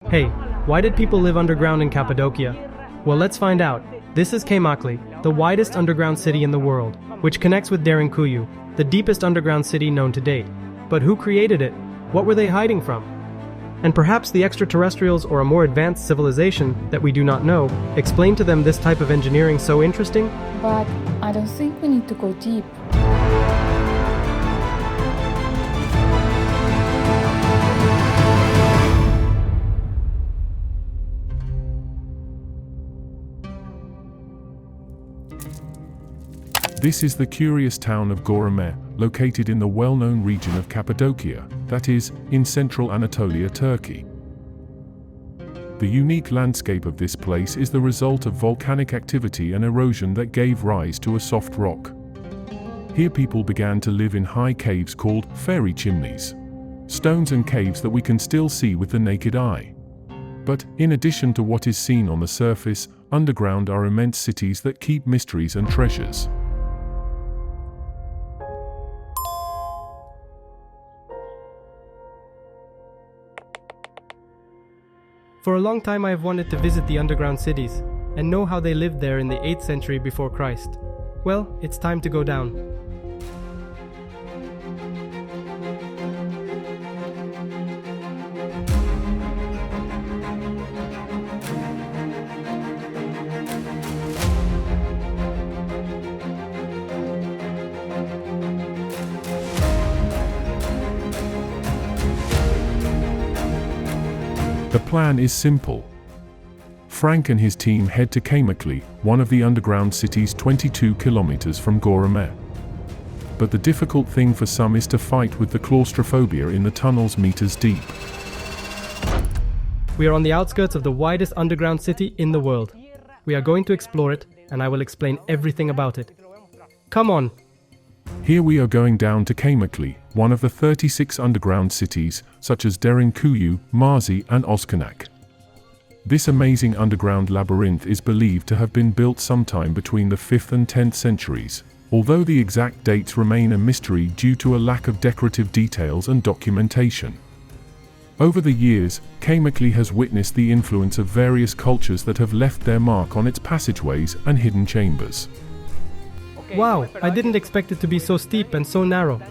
Hey, why did people live underground in Cappadocia? Well, let's find out. This is Kaymakli, the widest underground city in the world, which connects with Derinkuyu, the deepest underground city known to date. But who created it? What were they hiding from? And perhaps the extraterrestrials or a more advanced civilization that we do not know explain to them this type of engineering so interesting? But I don't think we need to go deep. This is the curious town of Göreme, located in the well-known region of Cappadocia, that is, in central Anatolia, Turkey. The unique landscape of this place is the result of volcanic activity and erosion that gave rise to a soft rock. Here people began to live in high caves called fairy chimneys, stones and caves that we can still see with the naked eye. But, in addition to what is seen on the surface, underground are immense cities that keep mysteries and treasures. For a long time I have wanted to visit the underground cities and know how they lived there in the 8th century before Christ. Well, it's time to go down. The plan is simple. Frank and his team head to Kaymakli, one of the underground cities 22 kilometers from Göreme. But the difficult thing for some is to fight with the claustrophobia in the tunnels meters deep. We are on the outskirts of the widest underground city in the world. We are going to explore it, and I will explain everything about it. Come on! Here we are going down to Kaymakli, one of the 36 underground cities, such as Derinkuyu, Marzi and Ozkanak. This amazing underground labyrinth is believed to have been built sometime between the 5th and 10th centuries, although the exact dates remain a mystery due to a lack of decorative details and documentation. Over the years, Kaymakli has witnessed the influence of various cultures that have left their mark on its passageways and hidden chambers. Wow, I didn't expect it to be so steep and so narrow,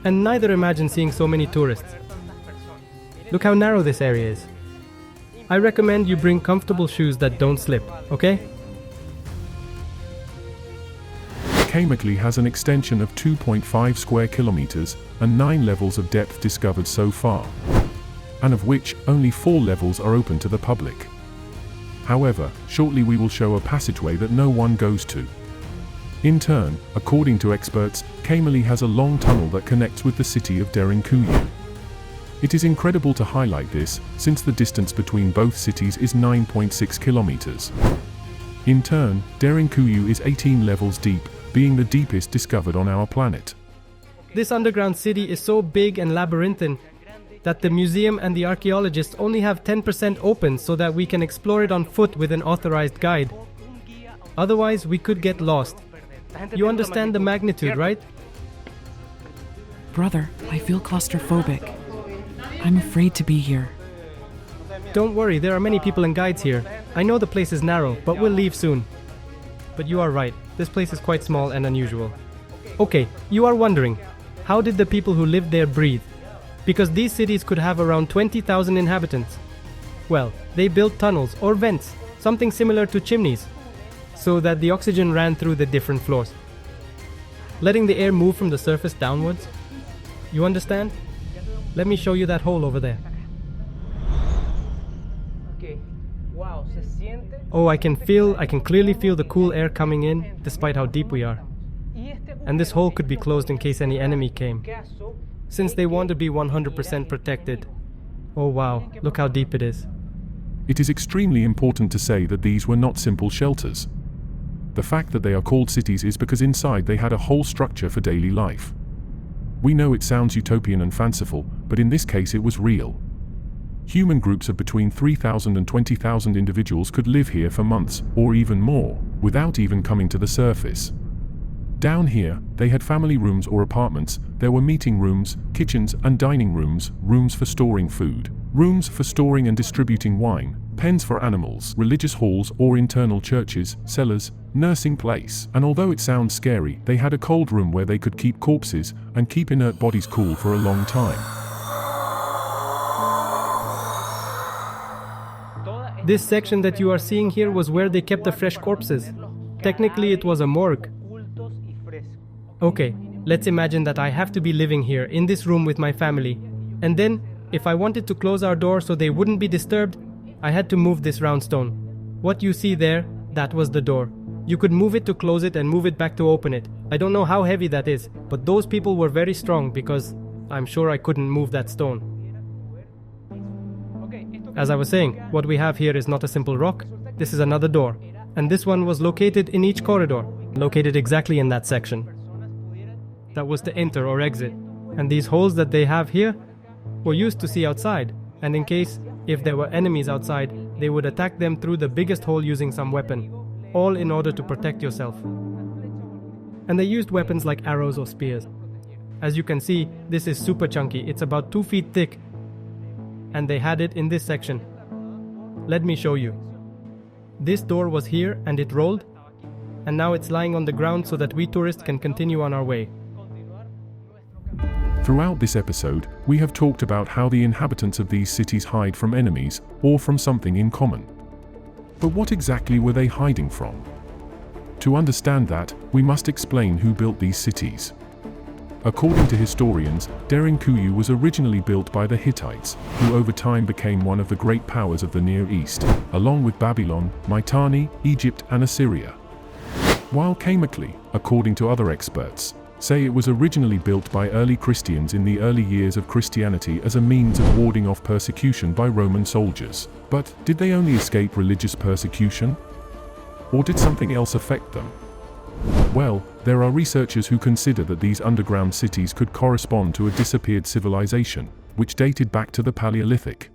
and neither imagined seeing so many tourists. Look how narrow this area is. I recommend you bring comfortable shoes that don't slip, okay? Kaymakli has an extension of 2.5 square kilometers and 9 levels of depth discovered so far, and of which only 4 levels are open to the public. However, shortly we will show a passageway that no one goes to. In turn, according to experts, Kaymakli has a long tunnel that connects with the city of Derinkuyu. It is incredible to highlight this, since the distance between both cities is 9.6 kilometers. In turn, Derinkuyu is 18 levels deep, being the deepest discovered on our planet. This underground city is so big and labyrinthine that the museum and the archaeologists only have 10% open so that we can explore it on foot with an authorized guide. Otherwise, we could get lost. You understand the magnitude, right? Brother, I feel claustrophobic. I'm afraid to be here. Don't worry, there are many people and guides here. I know the place is narrow, but we'll leave soon. But you are right, this place is quite small and unusual. Okay, you are wondering, how did the people who lived there breathe? Because these cities could have around 20,000 inhabitants. Well, they built tunnels or vents, something similar to chimneys, so that the oxygen ran through the different floors, letting the air move from the surface downwards. You understand? Let me show you that hole over there. Oh, I can clearly feel the cool air coming in, despite how deep we are. And this hole could be closed in case any enemy came, since they want to be 100% protected. Oh wow, look how deep it is. It is extremely important to say that these were not simple shelters. The fact that they are called cities is because inside they had a whole structure for daily life. We know it sounds utopian and fanciful, but in this case it was real. Human groups of between 3,000 and 20,000 individuals could live here for months, or even more, without even coming to the surface. Down here, they had family rooms or apartments, there were meeting rooms, kitchens and dining rooms, rooms for storing food. Rooms for storing and distributing wine, pens for animals, religious halls or internal churches, cellars, nursing place. And although it sounds scary, they had a cold room where they could keep corpses and keep inert bodies cool for a long time. This section that you are seeing here was where they kept the fresh corpses. Technically, it was a morgue. Okay, let's imagine that I have to be living here in this room with my family. And then, if I wanted to close our door so they wouldn't be disturbed, I had to move this round stone. What you see there, that was the door. You could move it to close it and move it back to open it. I don't know how heavy that is, but those people were very strong because I'm sure I couldn't move that stone. As I was saying, what we have here is not a simple rock. This is another door. And this one was located in each corridor, located exactly in that section. That was to enter or exit. And these holes that they have here were used to see outside. And in case, if there were enemies outside, they would attack them through the biggest hole using some weapon. All in order to protect yourself. And they used weapons like arrows or spears. As you can see, this is super chunky. It's about 2 feet thick. And they had it in this section. Let me show you. This door was here and it rolled. And now it's lying on the ground so that we tourists can continue on our way. Throughout this episode, we have talked about how the inhabitants of these cities hide from enemies or from something in common. But what exactly were they hiding from? To understand that, we must explain who built these cities. According to historians, Derinkuyu was originally built by the Hittites, who over time became one of the great powers of the Near East, along with Babylon, Mitanni, Egypt and Assyria. While Kaymakli, according to other experts, say it was originally built by early Christians in the early years of Christianity as a means of warding off persecution by Roman soldiers. But did they only escape religious persecution? Or did something else affect them? Well, there are researchers who consider that these underground cities could correspond to a disappeared civilization, which dated back to the Paleolithic.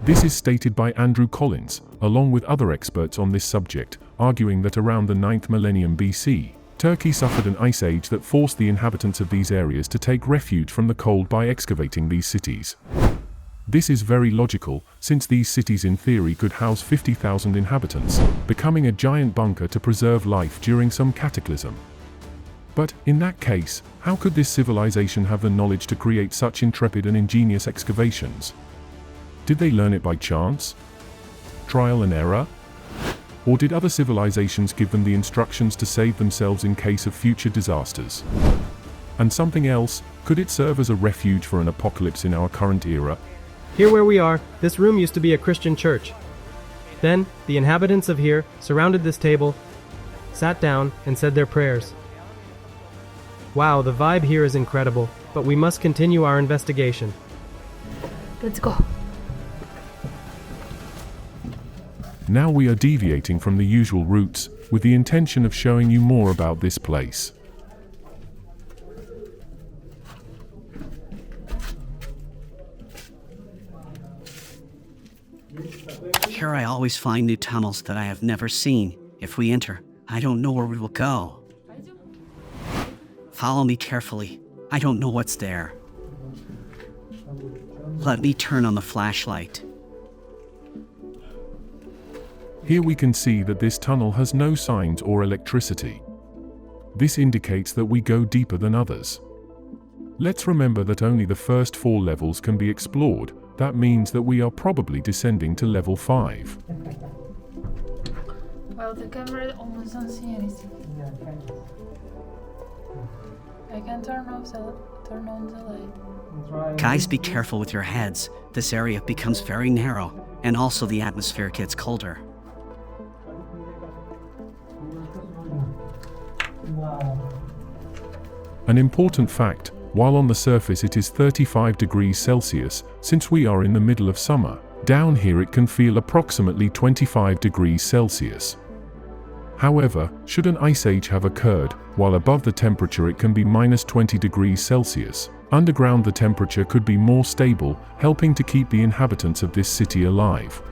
This is stated by Andrew Collins, along with other experts on this subject, arguing that around the 9th millennium BC, Turkey suffered an ice age that forced the inhabitants of these areas to take refuge from the cold by excavating these cities. This is very logical, since these cities in theory could house 50,000 inhabitants, becoming a giant bunker to preserve life during some cataclysm. But, in that case, how could this civilization have the knowledge to create such intrepid and ingenious excavations? Did they learn it by chance? Trial and error? Or did other civilizations give them the instructions to save themselves in case of future disasters? And something else, could it serve as a refuge for an apocalypse in our current era? Here where we are, this room used to be a Christian church. Then, the inhabitants of here surrounded this table, sat down, and said their prayers. Wow, the vibe here is incredible, but we must continue our investigation. Let's go. Now we are deviating from the usual routes, with the intention of showing you more about this place. Here I always find new tunnels that I have never seen. If we enter, I don't know where we will go. Follow me carefully. I don't know what's there. Let me turn on the flashlight. Here we can see that this tunnel has no signs or electricity. This indicates that we go deeper than others. Let's remember that only the first 4 levels can be explored. That means that we are probably descending to level 5. Well, the camera almost don't see anything. I can turn on the light. Guys, be careful with your heads. This area becomes very narrow, and also the atmosphere gets colder. An important fact, while on the surface it is 35 degrees Celsius, since we are in the middle of summer, down here it can feel approximately 25 degrees Celsius. However, should an ice age have occurred, while above the temperature it can be minus 20 degrees Celsius, underground the temperature could be more stable, helping to keep the inhabitants of this city alive.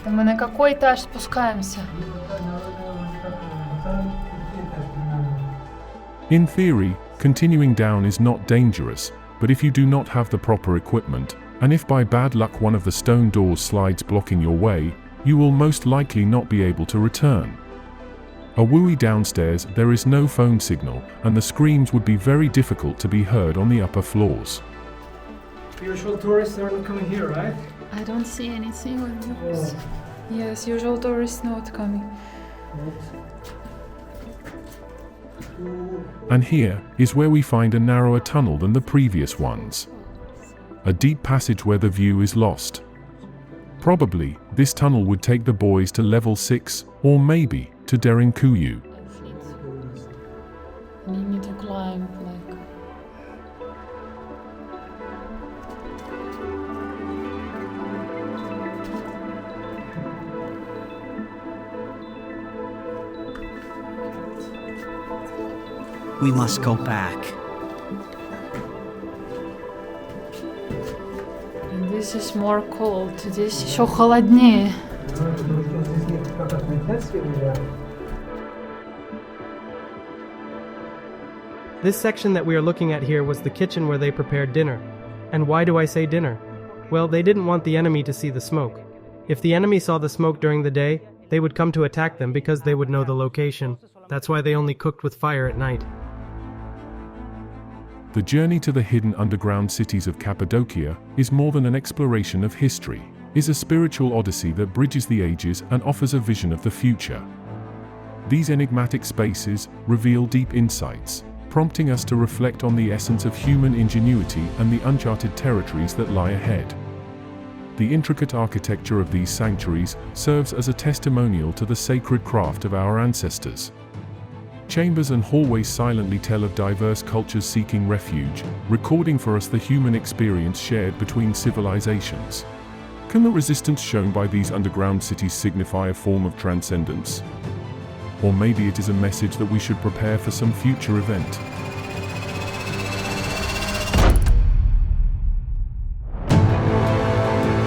Это мы на какой этаж спускаемся? In theory, continuing down is not dangerous, but if you do not have the proper equipment, and if by bad luck one of the stone doors slides blocking your way, you will most likely not be able to return. A wooey downstairs, there is no phone signal, and the screams would be very difficult to be heard on the upper floors. Usual tourists aren't coming here, right? I don't see anything on yours. Yes, usual tourists not coming. And here is where we find a narrower tunnel than the previous ones. A deep passage where the view is lost. Probably, this tunnel would take the boys to level 6, or maybe, to Derinkuyu. And you need to climb, like... We must go back. And this is more cold. Здесь еще холоднее. This section that we are looking at here was the kitchen where they prepared dinner. And why do I say dinner? Well, they didn't want the enemy to see the smoke. If the enemy saw the smoke during the day, they would come to attack them because they would know the location. That's why they only cooked with fire at night. The journey to the hidden underground cities of Cappadocia is more than an exploration of history, is a spiritual odyssey that bridges the ages and offers a vision of the future. These enigmatic spaces reveal deep insights, prompting us to reflect on the essence of human ingenuity and the uncharted territories that lie ahead. The intricate architecture of these sanctuaries serves as a testimonial to the sacred craft of our ancestors. Chambers and hallways silently tell of diverse cultures seeking refuge, recording for us the human experience shared between civilizations. Can the resistance shown by these underground cities signify a form of transcendence? Or maybe it is a message that we should prepare for some future event.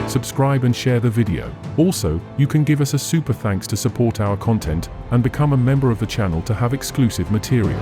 Subscribe and share the video. Also, you can give us a super thanks to support our content and become a member of the channel to have exclusive material.